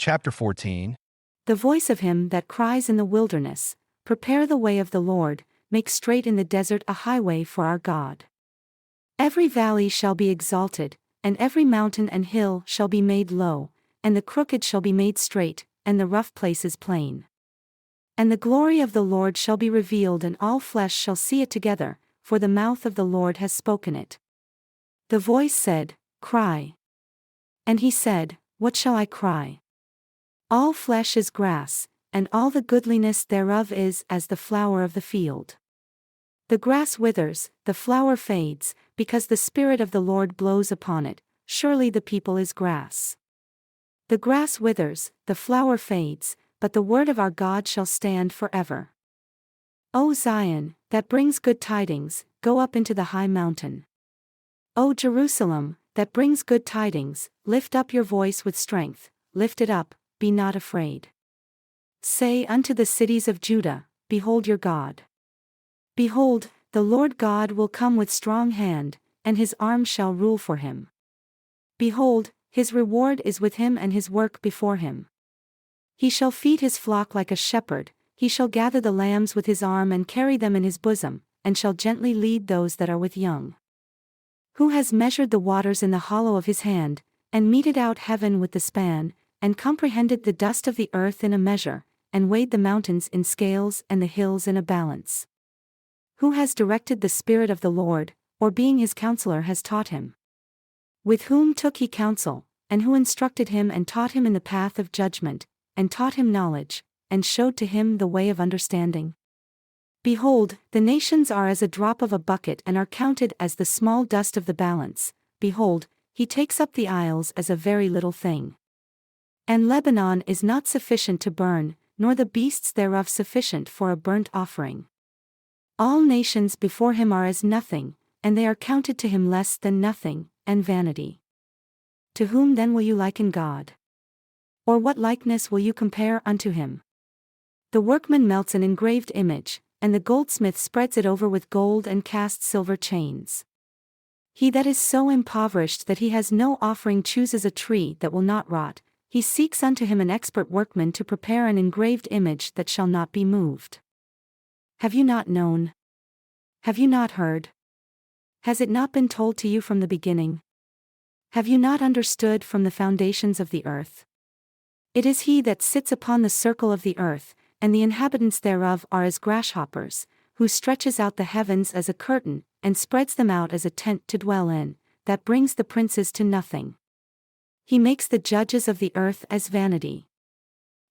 Chapter 14. The voice of him that cries in the wilderness, prepare the way of the Lord, make straight in the desert a highway for our God. Every valley shall be exalted, and every mountain and hill shall be made low, and the crooked shall be made straight, and the rough places plain. And the glory of the Lord shall be revealed, and all flesh shall see it together, for the mouth of the Lord has spoken it. The voice said, Cry. And he said, What shall I cry? All flesh is grass, and all the goodliness thereof is as the flower of the field. The grass withers, the flower fades, because the Spirit of the Lord blows upon it. Surely the people is grass. The grass withers, the flower fades, but the word of our God shall stand forever. O Zion, that brings good tidings, go up into the high mountain. O Jerusalem, that brings good tidings, lift up your voice with strength, lift it up, be not afraid. Say unto the cities of Judah, Behold your God. Behold, the Lord God will come with strong hand, and his arm shall rule for him. Behold, his reward is with him and his work before him. He shall feed his flock like a shepherd, he shall gather the lambs with his arm and carry them in his bosom, and shall gently lead those that are with young. Who has measured the waters in the hollow of his hand, and meted out heaven with the span, and comprehended the dust of the earth in a measure, and weighed the mountains in scales and the hills in a balance? Who has directed the Spirit of the Lord, or being his counselor has taught him? With whom took he counsel, and who instructed him and taught him in the path of judgment, and taught him knowledge, and showed to him the way of understanding? Behold, the nations are as a drop of a bucket and are counted as the small dust of the balance. Behold, he takes up the isles as a very little thing. And Lebanon is not sufficient to burn, nor the beasts thereof sufficient for a burnt offering. All nations before him are as nothing, and they are counted to him less than nothing, and vanity. To whom then will you liken God? Or what likeness will you compare unto him? The workman melts an engraved image, and the goldsmith spreads it over with gold and casts silver chains. He that is so impoverished that he has no offering chooses a tree that will not rot. He seeks unto him an expert workman to prepare an engraved image that shall not be moved. Have you not known? Have you not heard? Has it not been told to you from the beginning? Have you not understood from the foundations of the earth? It is he that sits upon the circle of the earth, and the inhabitants thereof are as grasshoppers, who stretches out the heavens as a curtain, and spreads them out as a tent to dwell in, that brings the princes to nothing. He makes the judges of the earth as vanity.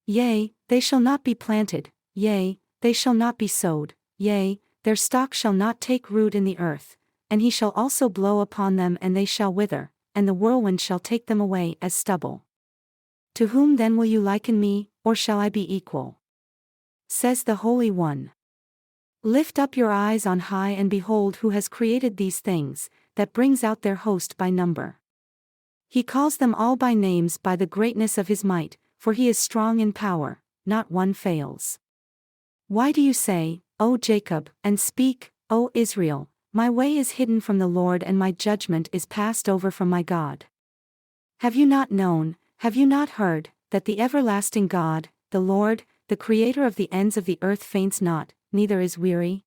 Yea, they shall not be planted, yea, they shall not be sowed, yea, their stock shall not take root in the earth, and he shall also blow upon them and they shall wither, and the whirlwind shall take them away as stubble. To whom then will you liken me, or shall I be equal? Says the Holy One. Lift up your eyes on high and behold who has created these things, that brings out their host by number. He calls them all by names by the greatness of his might, for he is strong in power, not one fails. Why do you say, O Jacob, and speak, O Israel, my way is hidden from the Lord and my judgment is passed over from my God? Have you not known, have you not heard, that the everlasting God, the Lord, the Creator of the ends of the earth faints not, neither is weary?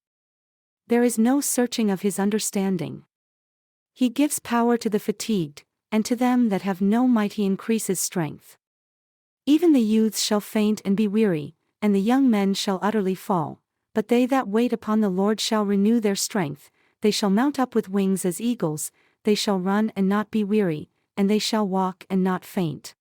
There is no searching of his understanding. He gives power to the fatigued, and to them that have no might he increases strength. Even the youths shall faint and be weary, and the young men shall utterly fall, but they that wait upon the Lord shall renew their strength, they shall mount up with wings as eagles, they shall run and not be weary, and they shall walk and not faint.